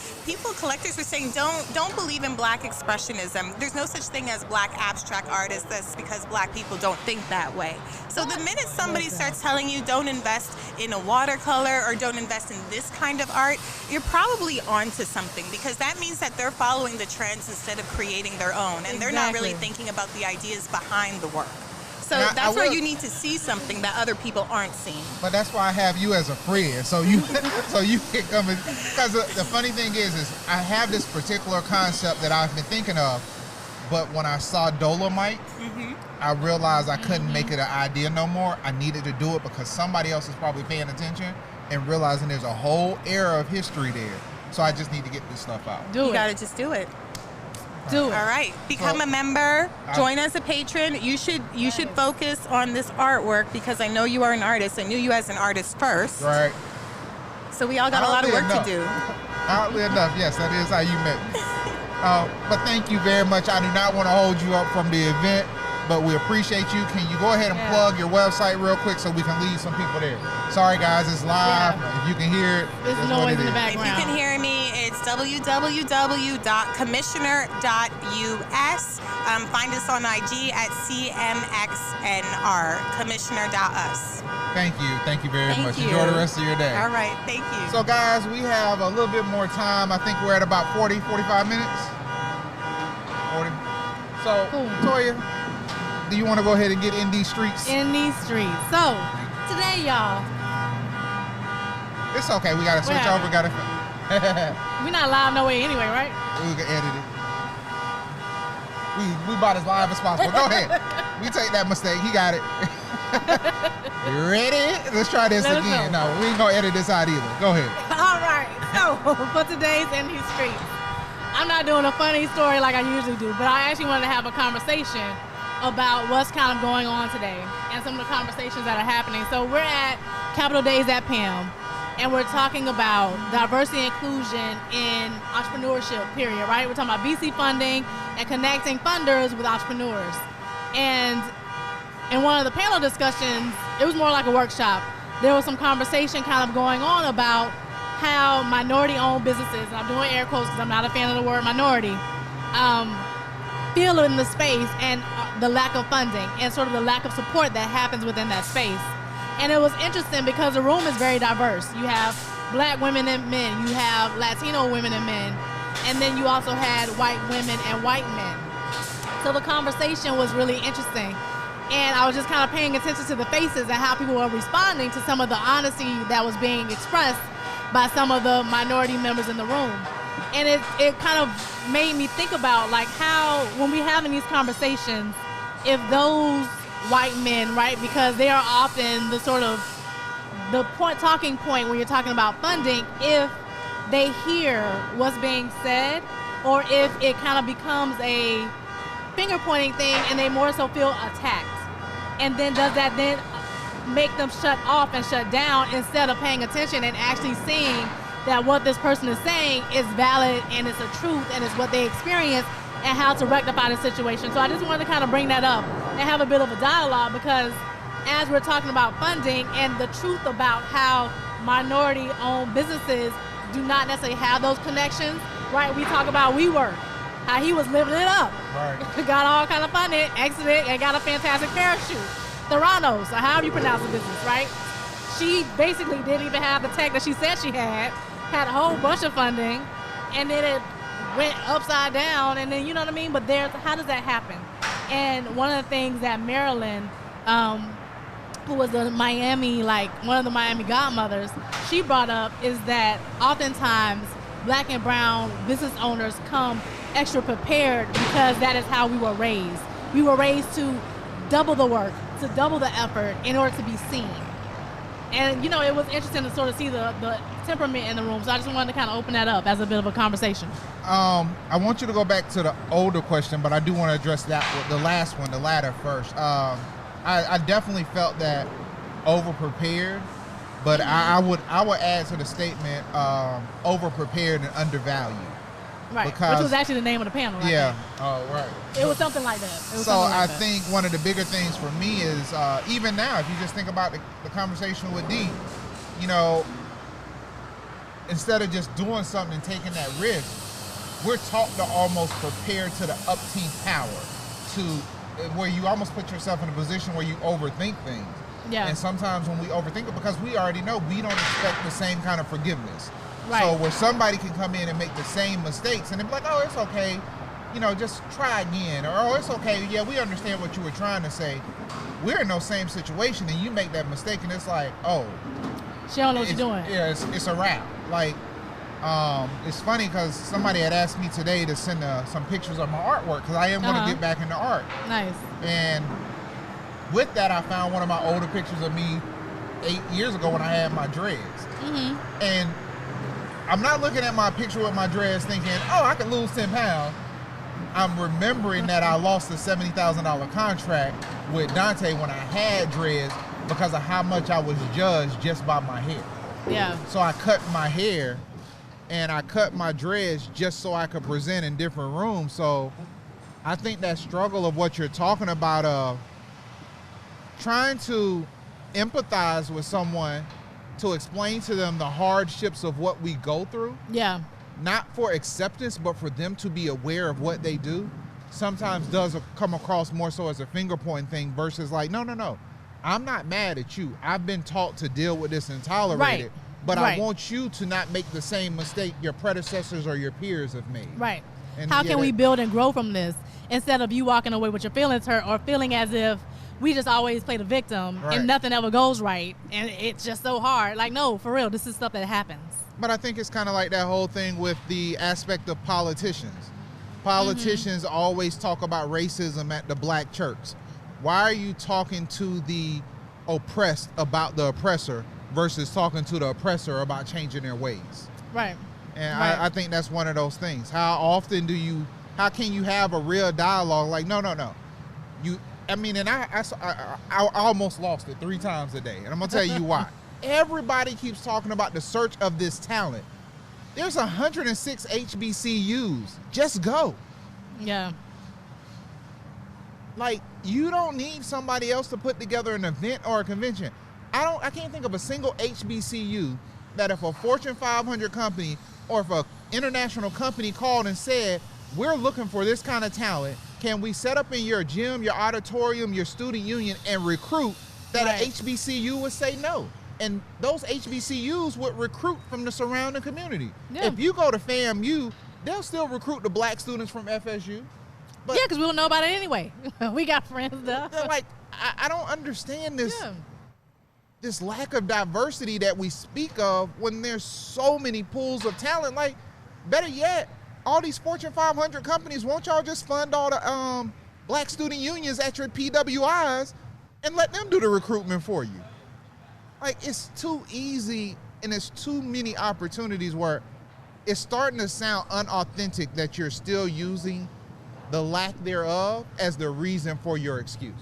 collectors were saying don't believe in black expressionism. There's no such thing as black abstract artists. That's because black people don't think that way. So the minute somebody starts telling you don't invest in a watercolor or don't invest in this kind of art, you're probably onto something, because that means that they're following the trends instead of creating their own, and they're not really Exactly. thinking about the ideas behind the work. So And I that's where will- you need to see something that other people aren't seeing. But that's why I have you as a friend, so you can come in. Because the funny thing is I have this particular concept that I've been thinking of, but when I saw Dolomite, I realized I couldn't make it an idea no more. I needed to do it because somebody else is probably paying attention and realizing there's a whole era of history there. So I just need to get this stuff out. Do You it. gotta just do it. Do it. All right, become So- a member. Join as a patron. You should focus on this artwork, because I know you are an artist. I knew you as an artist first. Right. So we all got a lot of Oddly work enough. to do. Oddly enough, yes, that is how you met me. But thank you very much. I do not want to hold you up from the event, but we appreciate you. Can you go ahead and plug your website real quick so we can leave some people there? Sorry, guys, it's live. Yeah. If you can hear it, There's that's noise what it in the is. back. If you can hear me, it's www.commissioner.us. Find us on IG at CMXNR, commissioner.us. Thank you. Thank you very Thank much. you. Enjoy the rest of your day. All right, thank you. So, guys, we have a little bit more time. I think we're at about 40, 45 minutes. 40. So, Cool. Toya, do you want to go ahead and get in these streets? In these streets. So today, y'all, It's okay. We got to switch happened? over. Got to. we're not live no way anyway, right? We can edit it. We about as live as possible. Go ahead. We take that mistake. He got it. You ready? Let's try this Let us again. know. No, we ain't gonna edit this out either. Go ahead. All right. So for today's In These Streets, I'm not doing a funny story like I usually do, but I actually wanted to have a conversation about what's kind of going on today and some of the conversations that are happening. So we're at Capital Days at PAM, and we're talking about diversity and inclusion in entrepreneurship, period, right? We're talking about VC funding and connecting funders with entrepreneurs. And in one of the panel discussions, it was more like a workshop. There was some conversation kind of going on about how minority-owned businesses, and I'm doing air quotes because I'm not a fan of the word minority, feel in the space and the lack of funding and sort of the lack of support that happens within that space. And it was interesting because the room is very diverse. You have black women and men, you have Latino women and men, and then you also had white women and white men. So the conversation was really interesting. And I was just kind of paying attention to the faces and how people were responding to some of the honesty that was being expressed by some of the minority members in the room. And it kind of made me think about like how, when we having these conversations, if those white men, right, because they are often the sort of the talking point when you're talking about funding, if they hear what's being said, or if it kind of becomes a finger pointing thing and they more so feel attacked. And then does that then make them shut off and shut down instead of paying attention and actually seeing that what this person is saying is valid and it's a truth and it's what they experience and how to rectify the situation. So I just wanted to kind of bring that up and have a bit of a dialogue, because as we're talking about funding and the truth about how minority-owned businesses do not necessarily have those connections, right? We talk about WeWork, how he was living it up. Right. Got all kind of funding, exited, and got a fantastic parachute. Theranos, or however you pronounce the business, right? She basically didn't even have the tech that she said she had a whole bunch of funding, and then it went upside down, and then, you know what I mean? But how does that happen? And one of the things that Marilyn, who was one of the Miami godmothers, she brought up is that oftentimes Black and brown business owners come extra prepared because that is how we were raised. We were raised to double the work, to double the effort in order to be seen. And, it was interesting to sort of see the temperament in the room. So I just wanted to kind of open that up as a bit of a conversation. I want you to go back to the older question, but I do want to address that, the last one, the latter first. I definitely felt that over-prepared, but I would add to the statement over-prepared and undervalued. Right, which was actually the name of the panel. Yeah, oh, right. It was something like that. So I think one of the bigger things for me is, even now, if you just think about the conversation with Dee, instead of just doing something and taking that risk, we're taught to almost prepare to the upteenth power, to where you almost put yourself in a position where you overthink things. Yeah. And sometimes when we overthink it, because we already know we don't expect the same kind of forgiveness. Right. So where somebody can come in and make the same mistakes and they're like, oh, it's okay, just try again. Or, oh, it's okay, yeah, we understand what you were trying to say. We're in no same situation, and you make that mistake, and it's like, oh. She don't know what you're doing. Yeah, it's a wrap. Like, it's funny because somebody had asked me today to send some pictures of my artwork, because I am going to get back into art. Nice. And with that, I found one of my older pictures of me 8 years ago when I had my dreads. Mm-hmm. And I'm not looking at my picture with my dreads thinking, oh, I could lose 10 pounds. I'm remembering that I lost a $70,000 contract with Dante when I had dreads because of how much I was judged just by my hair. Yeah. So I cut my hair and I cut my dreads just so I could present in different rooms. So I think that struggle of what you're talking about, of trying to empathize with someone, to explain to them the hardships of what we go through. Yeah. Not for acceptance, but for them to be aware of what they do, sometimes does come across more so as a finger pointing thing versus like, no. I'm not mad at you. I've been taught to deal with this and tolerate it, but I want you to not make the same mistake your predecessors or your peers have made. Right. And how can we build and grow from this instead of you walking away with your feelings hurt or feeling as if we just always play the victim and nothing ever goes right and it's just so hard. Like, no, for real, this is stuff that happens. But I think it's kind of like that whole thing with the aspect of politicians. Politicians always talk about racism at the black church. Why are you talking to the oppressed about the oppressor versus talking to the oppressor about changing their ways? Right. And I think that's one of those things. How can you have a real dialogue? Like, no. I almost lost it 3 times a day. And I'm going to tell you why. Everybody keeps talking about the search of this talent. There's 106 HBCUs. Just go. Yeah. Like, you don't need somebody else to put together an event or a convention. I can't think of a single HBCU that if a Fortune 500 company or if an international company called and said, we're looking for this kind of talent, can we set up in your gym, your auditorium, your student union and recruit, that an HBCU would say no. And those HBCUs would recruit from the surrounding community. Yeah. If you go to FAMU, they'll still recruit the black students from FSU. But yeah, because we don't know about it anyway. We got friends there. Like, I don't understand this lack of diversity that we speak of when there's so many pools of talent. Like, better yet, all these Fortune 500 companies, won't y'all just fund all the black student unions at your PWIs and let them do the recruitment for you? Like, it's too easy and it's too many opportunities where it's starting to sound unauthentic that you're still using the lack thereof as the reason for your excuse.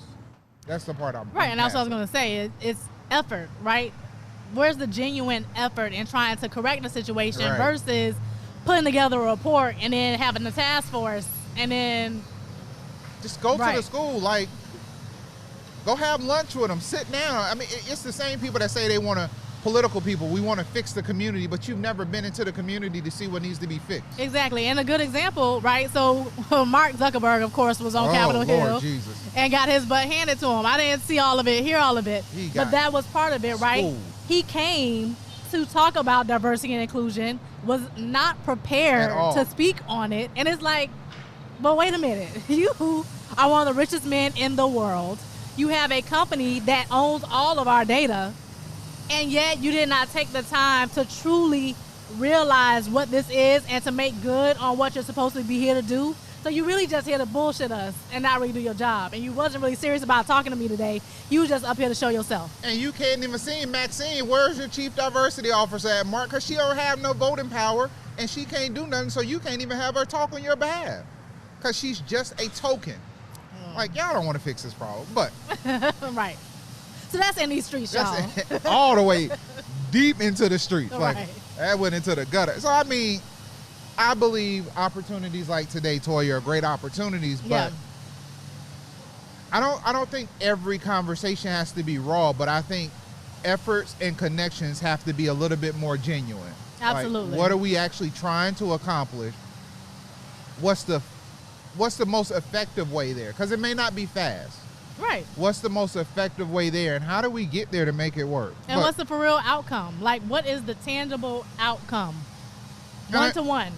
That's the part I'm right. And that's what I was past. going to say. It's effort, right? Where's the genuine effort in trying to correct the situation Right. versus putting together a report and then having the task force and then Just go to Right. the school, like, go have lunch with them, sit down. I mean, it's the same people that say they want to, political people, we want to fix the community, but you've never been into the community to see what needs to be fixed. exactly. And a good example, right? So Mark Zuckerberg, of course, was on Oh, Capitol Hill. Lord Jesus. And got his butt handed to him. I didn't see all of it, hear all of it, He got but that was part of it, right? schooled. He came to talk about diversity and inclusion, was not prepared At all. to speak on it, and it's like, but wait a minute, you are one of the richest men in the world. You have a company that owns all of our data, and yet you did not take the time to truly realize what this is and to make good on what you're supposed to be here to do. So you really just here to bullshit us and not really do your job. And you wasn't really serious about talking to me today. You was just up here to show yourself. And you can't even see Maxine. Where's your chief diversity officer at, Mark? Because she don't have no voting power, and she can't do nothing, so you can't even have her talk on your behalf. Because she's just a token. Like, y'all don't want to fix this problem, but Right. So that's in these streets, y'all. that's all the way deep into the streets. Like, Right. that went into the gutter. So, I mean, I believe opportunities like today, Toya, are great opportunities, Yeah. but I don't think every conversation has to be raw, but I think efforts and connections have to be a little bit more genuine. Absolutely. Like, what are we actually trying to accomplish? What's the most effective way there? Because it may not be fast. Right. What's the most effective way there, and how do we get there to make it work? And But- what's the for real outcome? Like, what is the tangible outcome? And I- One-to-one.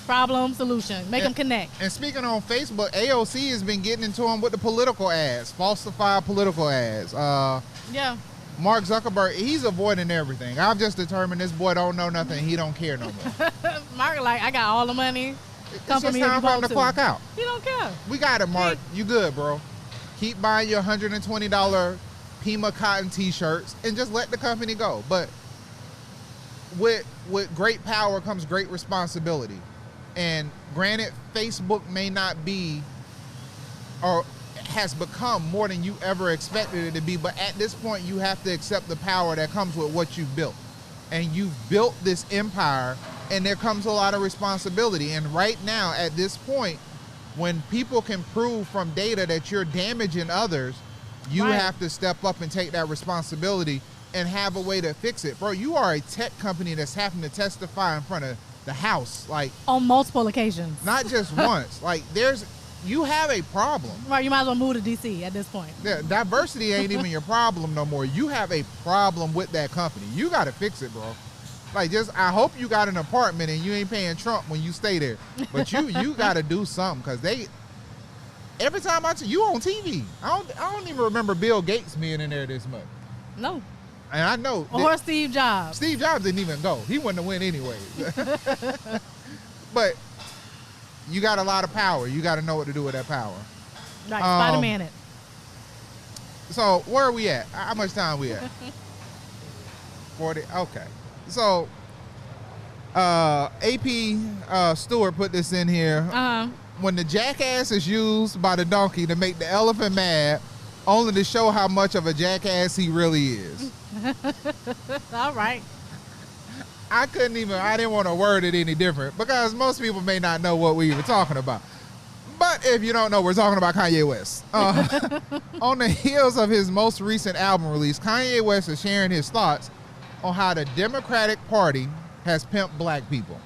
Problem, solution. Make them And- connect. And speaking on Facebook, AOC has been getting into them with the political ads, falsified political ads. Yeah. Mark Zuckerberg, he's avoiding everything. I've just determined this boy don't know nothing. He don't care no more. Mark, like, I got all the money. It's Come just for me if time you for him want to to. clock out. He don't care. We got it, Mark. You good, bro. Keep buying your $120 Pima cotton T-shirts and just let the company go. But with great power comes great responsibility. And granted, Facebook may not be or has become more than you ever expected it to be, but at this point you have to accept the power that comes with what you've built. And you've built this empire, and there comes a lot of responsibility. And right now, at this point, when people can prove from data that you're damaging others, you Right. have to step up and take that responsibility and have a way to fix it. Bro, you are a tech company that's having to testify in front of the House, like, On multiple occasions. not just once. Like, you have a problem. Right, you might as well move to D.C. at this point. Yeah, diversity ain't even your problem no more. You have a problem with that company. You got to fix it, bro. Like, I hope you got an apartment and you ain't paying Trump when you stay there. But you got to do something, because every time you on TV. I don't even remember Bill Gates being in there this much. No. And I know Or Steve Jobs. Steve Jobs didn't even go. He wouldn't have win anyway. But you got a lot of power. You got to know what to do with that power. Right, Spider-Man it. So where are we at? How much time we at? 40. Okay. So AP Stewart put this in here. When the jackass is used by the donkey to make the elephant mad, only to show how much of a jackass he really is. All right. I didn't want to word it any different, because most people may not know what we were talking about. But if you don't know, we're talking about Kanye West. On the heels of his most recent album release, Kanye West is sharing his thoughts on how the Democratic Party has pimped black people.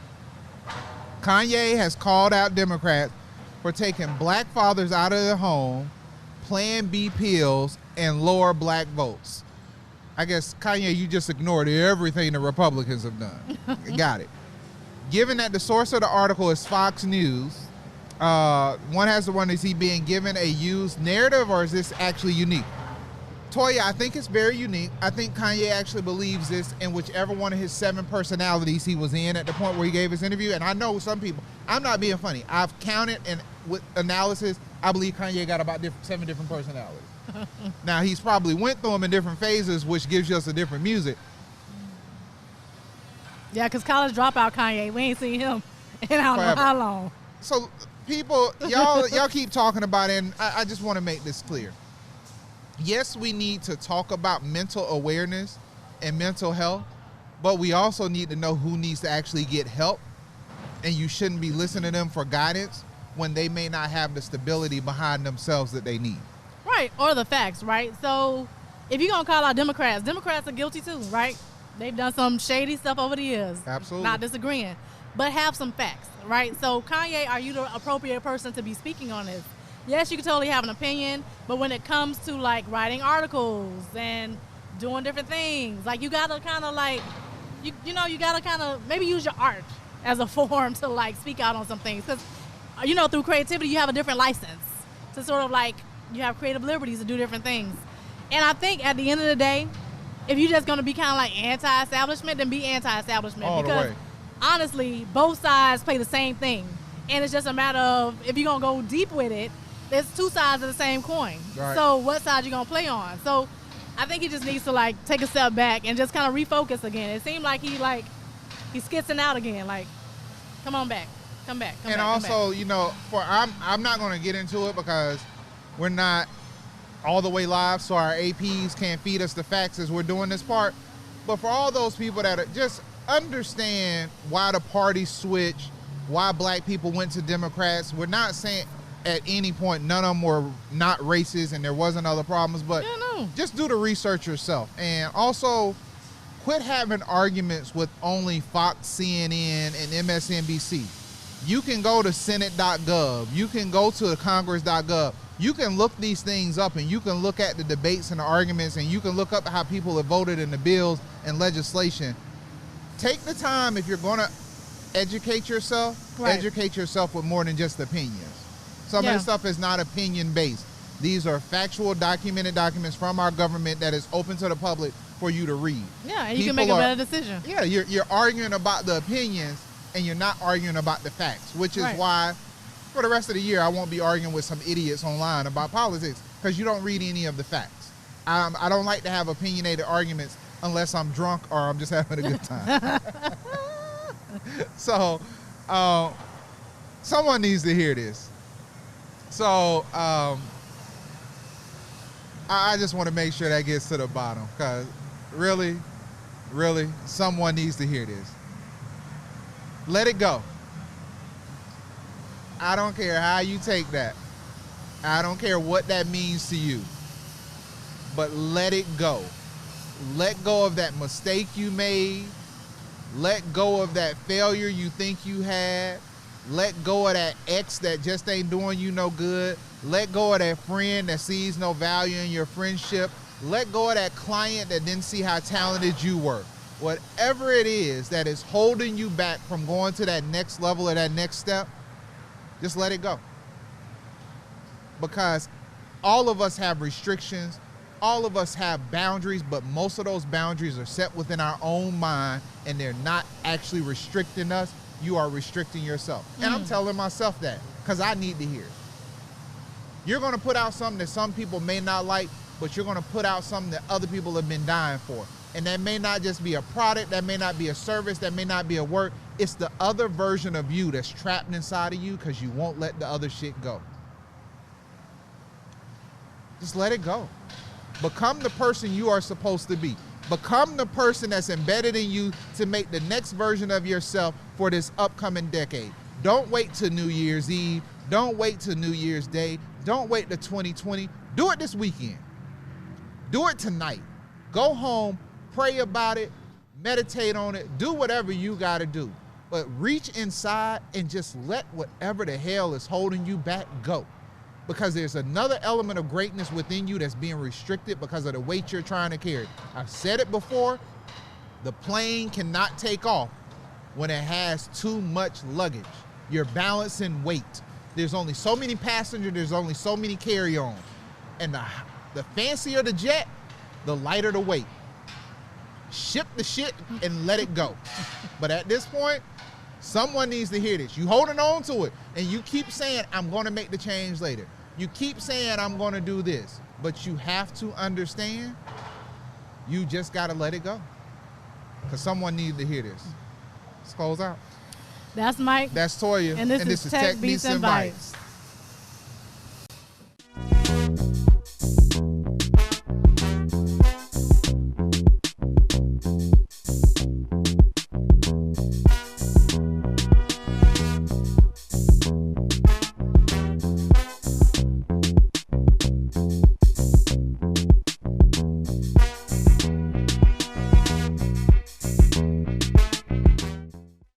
Kanye has called out Democrats for taking black fathers out of their home, Plan B pills, and lower black votes. I guess, Kanye, you just ignored everything the Republicans have done. Got it. Given that the source of the article is Fox News, one has to wonder, is he being given a used narrative, or is this actually unique? Toya, I think it's very unique. I think Kanye actually believes this in whichever one of his 7 personalities he was in at the point where he gave his interview. And I know some people, I'm not being funny, I've counted, and with analysis, I believe Kanye got about 7 different personalities. Now, he's probably went through them in different phases, which gives us a different music. Yeah, because college dropout Kanye, we ain't seen him in I don't know Forever. how long. So people, y'all keep talking about it, and I just want to make this clear. yes, we need to talk about mental awareness and mental health, but we also need to know who needs to actually get help, and you shouldn't be listening to them for guidance when they may not have the stability behind themselves that they need. Right, or the facts, right? So if you're going to call out Democrats are guilty too, right? They've done some shady stuff over the years. Absolutely. Not disagreeing, but have some facts, right? So Kanye, are you the appropriate person to be speaking on this? Yes, you can totally have an opinion, but when it comes to like writing articles and doing different things, like you gotta kind of like, you gotta kind of maybe use your art as a form to like speak out on some things. Because, through creativity, you have a different license to sort of like, you have creative liberties to do different things. And I think at the end of the day, if you're just gonna be kind of like anti-establishment, then be anti-establishment. All the because way. honestly, both sides play the same thing. And it's just a matter of, if you're gonna go deep with it, there's two sides of the same coin. Right. So what side you gonna play on? So I think he just needs to like take a step back and just kind of refocus again. It seemed like he's skitzing out again. Like, come on back, come back. And also, I'm not going to get into it because we're not all the way live, so our APs can't feed us the facts as we're doing this part. But for all those people that are, just understand why the party switched, why black people went to Democrats. We're not saying at any point none of them were not racist and there wasn't other problems, but just do the research yourself. And also, quit having arguments with only Fox, CNN, and MSNBC. You can go to Senate.gov. You can go to Congress.gov. You can look these things up, and you can look at the debates and the arguments, and you can look up how people have voted in the bills and legislation. Take the time, if you're going to educate yourself, educate yourself with more than just opinions. Some of this stuff is not opinion-based. These are factual, documented documents from our government that is open to the public for you to read. Yeah, and you can make a better decision. Yeah, you're arguing about the opinions, and you're not arguing about the facts, which is why for the rest of the year I won't be arguing with some idiots online about politics, because you don't read any of the facts. I don't like to have opinionated arguments unless I'm drunk or I'm just having a good time. So someone needs to hear this. So I just want to make sure that gets to the bottom, because really, someone needs to hear this. Let it go. I don't care how you take that. I don't care what that means to you. But let it go. Let go of that mistake you made. Let go of that failure you think you had. Let go of that ex that just ain't doing you no good. Let go of that friend that sees no value in your friendship. Let go of that client that didn't see how talented you were. Whatever it is that is holding you back from going to that next level or that next step, just let it go. Because all of us have restrictions. All of us have boundaries, but most of those boundaries are set within our own mind, and they're not actually restricting us. You are restricting yourself. And I'm telling myself that because I need to hear it. You're going to put out something that some people may not like, but you're going to put out something that other people have been dying for. And that may not just be a product, that may not be a service, that may not be a work. It's the other version of you that's trapped inside of you because you won't let the other shit go. Just let it go. Become the person you are supposed to be. Become the person that's embedded in you to make the next version of yourself for this upcoming decade. Don't wait till New Year's Eve. Don't wait till New Year's Day. Don't wait till 2020. Do it this weekend. Do it tonight. Go home, pray about it, meditate on it, do whatever you got to do. But reach inside and just let whatever the hell is holding you back go. Because there's another element of greatness within you that's being restricted because of the weight you're trying to carry. I've said it before, the plane cannot take off when it has too much luggage. You're balancing weight. There's only so many passengers, there's only so many carry-on. And the fancier the jet, the lighter the weight. Ship the shit and let it go. But at this point, someone needs to hear this. You holding on to it, and you keep saying, I'm going to make the change later. You keep saying, I'm going to do this. But you have to understand, you just got to let it go. Because someone needs to hear this. Let's close out. That's Mike. That's Toya. And this is Tech Beats and Bytes.